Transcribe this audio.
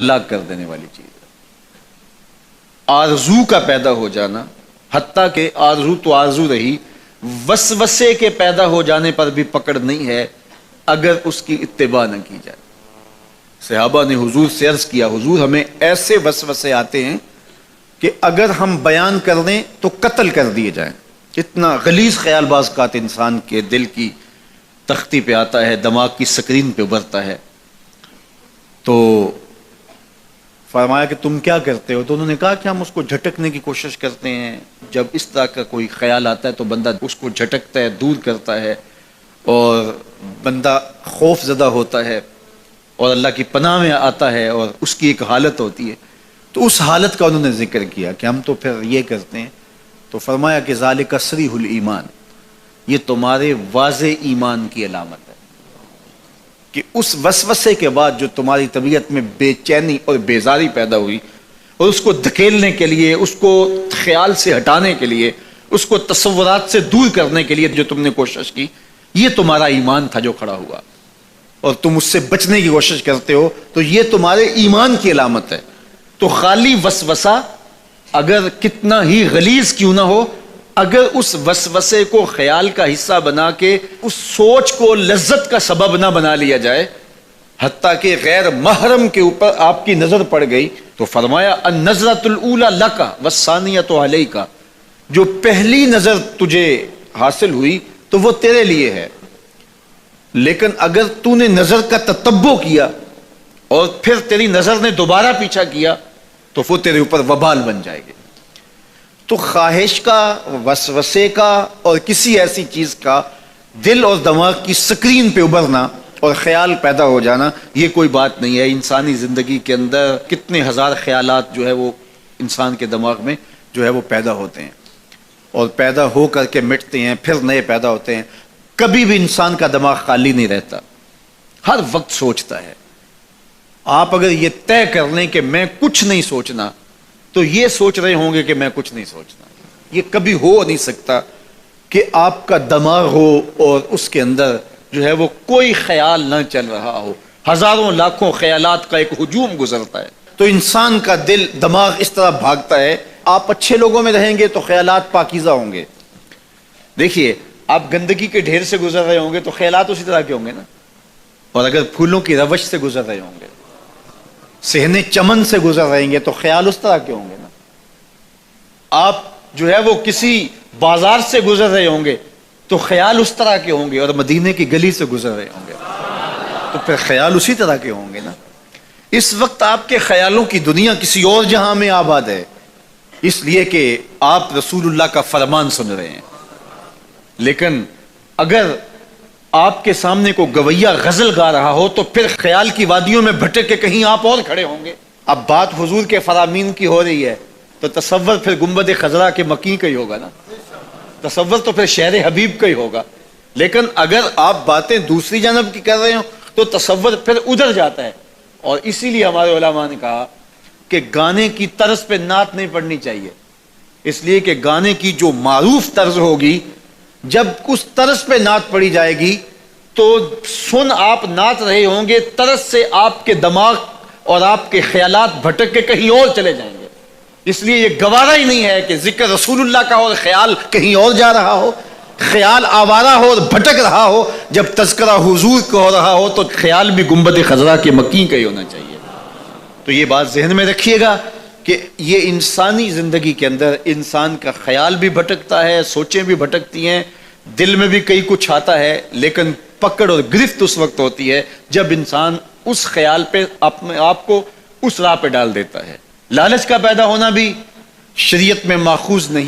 ہلاک کر دینے والی چیز ہے۔ آرزو کا پیدا ہو جانا، حتیٰ کہ آرزو تو آرزو رہی، وسوسے کے پیدا ہو جانے پر بھی پکڑ نہیں ہے اگر اس کی اتباع نہ کی جائے۔ صحابہ نے حضور سے عرض کیا، حضور ہمیں ایسے وسوسے آتے ہیں کہ اگر ہم بیان کر دیں تو قتل کر دیے جائیں۔ اتنا غلیظ خیال بعض اوقات انسان کے دل کی تختی پہ آتا ہے، دماغ کی سکرین پہ ابھرتا ہے۔ تو فرمایا کہ تم کیا کرتے ہو؟ تو انہوں نے کہا کہ ہم اس کو جھٹکنے کی کوشش کرتے ہیں۔ جب اس طرح کا کوئی خیال آتا ہے تو بندہ اس کو جھٹکتا ہے، دور کرتا ہے، اور بندہ خوف زدہ ہوتا ہے اور اللہ کی پناہ میں آتا ہے، اور اس کی ایک حالت ہوتی ہے۔ تو اس حالت کا انہوں نے ذکر کیا کہ ہم تو پھر یہ کرتے ہیں۔ تو فرمایا کہ ذالک صریح الایمان، یہ تمہارے واضح ایمان کی علامت ہے کہ اس وسوسے کے بعد جو تمہاری طبیعت میں بے چینی اور بیزاری پیدا ہوئی، اور اس کو دھکیلنے کے لیے، اس کو خیال سے ہٹانے کے لیے، اس کو تصورات سے دور کرنے کے لیے جو تم نے کوشش کی، یہ تمہارا ایمان تھا جو کھڑا ہوا، اور تم اس سے بچنے کی کوشش کرتے ہو، تو یہ تمہارے ایمان کی علامت ہے۔ تو خالی وسوسہ اگر کتنا ہی غلیظ کیوں نہ ہو، اگر اس وسوسے کو خیال کا حصہ بنا کے اس سوچ کو لذت کا سبب نہ بنا لیا جائے، حتیٰ کہ غیر محرم کے اوپر آپ کی نظر پڑ گئی، تو فرمایا النظرۃ الاولی لک والثانیۃ علیک، جو پہلی نظر تجھے حاصل ہوئی تو وہ تیرے لیے ہے، لیکن اگر تو نے نظر کا تتبع کیا اور پھر تیری نظر نے دوبارہ پیچھا کیا تو وہ تیرے اوپر وبال بن جائے گی۔ تو خواہش کا، وسوسے کا، اور کسی ایسی چیز کا دل اور دماغ کی سکرین پہ ابھرنا اور خیال پیدا ہو جانا، یہ کوئی بات نہیں ہے۔ انسانی زندگی کے اندر کتنے ہزار خیالات جو ہے وہ انسان کے دماغ میں جو ہے وہ پیدا ہوتے ہیں، اور پیدا ہو کر کے مٹتے ہیں، پھر نئے پیدا ہوتے ہیں۔ کبھی بھی انسان کا دماغ خالی نہیں رہتا، ہر وقت سوچتا ہے۔ آپ اگر یہ طے کر لیں کہ میں کچھ نہیں سوچنا، تو یہ سوچ رہے ہوں گے کہ میں کچھ نہیں سوچنا۔ یہ کبھی ہو نہیں سکتا کہ آپ کا دماغ ہو اور اس کے اندر جو ہے وہ کوئی خیال نہ چل رہا ہو۔ ہزاروں لاکھوں خیالات کا ایک ہجوم گزرتا ہے، تو انسان کا دل، دماغ اس طرح بھاگتا ہے۔ آپ اچھے لوگوں میں رہیں گے تو خیالات پاکیزہ ہوں گے۔ دیکھیے، آپ گندگی کے ڈھیر سے گزر رہے ہوں گے تو خیالات اسی طرح کے ہوں گے نا، اور اگر پھولوں کی روش سے گزر رہے ہوں گے، صحن چمن سے گزر رہیں گے تو خیال اس طرح کے ہوں گے نا۔ آپ جو ہے وہ کسی بازار سے گزر رہے ہوں گے تو خیال اس طرح کے ہوں گے، اور مدینے کی گلی سے گزر رہے ہوں گے تو پھر خیال اسی طرح کے ہوں گے نا۔ اس وقت آپ کے خیالوں کی دنیا کسی اور جہاں میں آباد ہے، اس لیے کہ آپ رسول اللہ کا فرمان سن رہے ہیں۔ لیکن اگر آپ کے سامنے کو گویا غزل گا رہا ہو تو پھر خیال کی وادیوں میں بھٹک کے کہیں آپ اور کھڑے ہوں گے۔ اب بات حضور کے فرامین کی ہو رہی ہے تو تصور پھر گنبد خضرا کے مکی کا ہی ہوگا نا، تصور تو پھر شہر حبیب کا ہی ہوگا۔ لیکن اگر آپ باتیں دوسری جانب کی کر رہے ہوں تو تصور پھر ادھر جاتا ہے، اور اسی لیے ہمارے علماء نے کہا کہ گانے کی طرز پہ نعت نہیں پڑھنی چاہیے، اس لیے کہ گانے کی جو معروف طرز ہوگی، جب اس طرز پہ نعت پڑھی جائے گی تو سن آپ نعت رہے ہوں گے، طرز سے آپ کے دماغ اور آپ کے خیالات بھٹک کے کہیں اور چلے جائیں گے۔ اس لیے یہ گوارا ہی نہیں ہے کہ ذکر رسول اللہ کا اور خیال کہیں اور جا رہا ہو، خیال آوارہ ہو اور بھٹک رہا ہو۔ جب تذکرہ حضور کا ہو رہا ہو تو خیال بھی گنبد خضرا کے مکی کا ہی ہونا چاہیے۔ تو یہ بات ذہن میں رکھیے گا کہ یہ انسانی زندگی کے اندر انسان کا خیال بھی بھٹکتا ہے، سوچیں بھی بھٹکتی ہیں، دل میں بھی کئی کچھ آتا ہے، لیکن پکڑ اور گرفت اس وقت ہوتی ہے جب انسان اس خیال پہ اپنے آپ کو اس راہ پہ ڈال دیتا ہے۔ لالچ کا پیدا ہونا بھی شریعت میں ماخوذ نہیں۔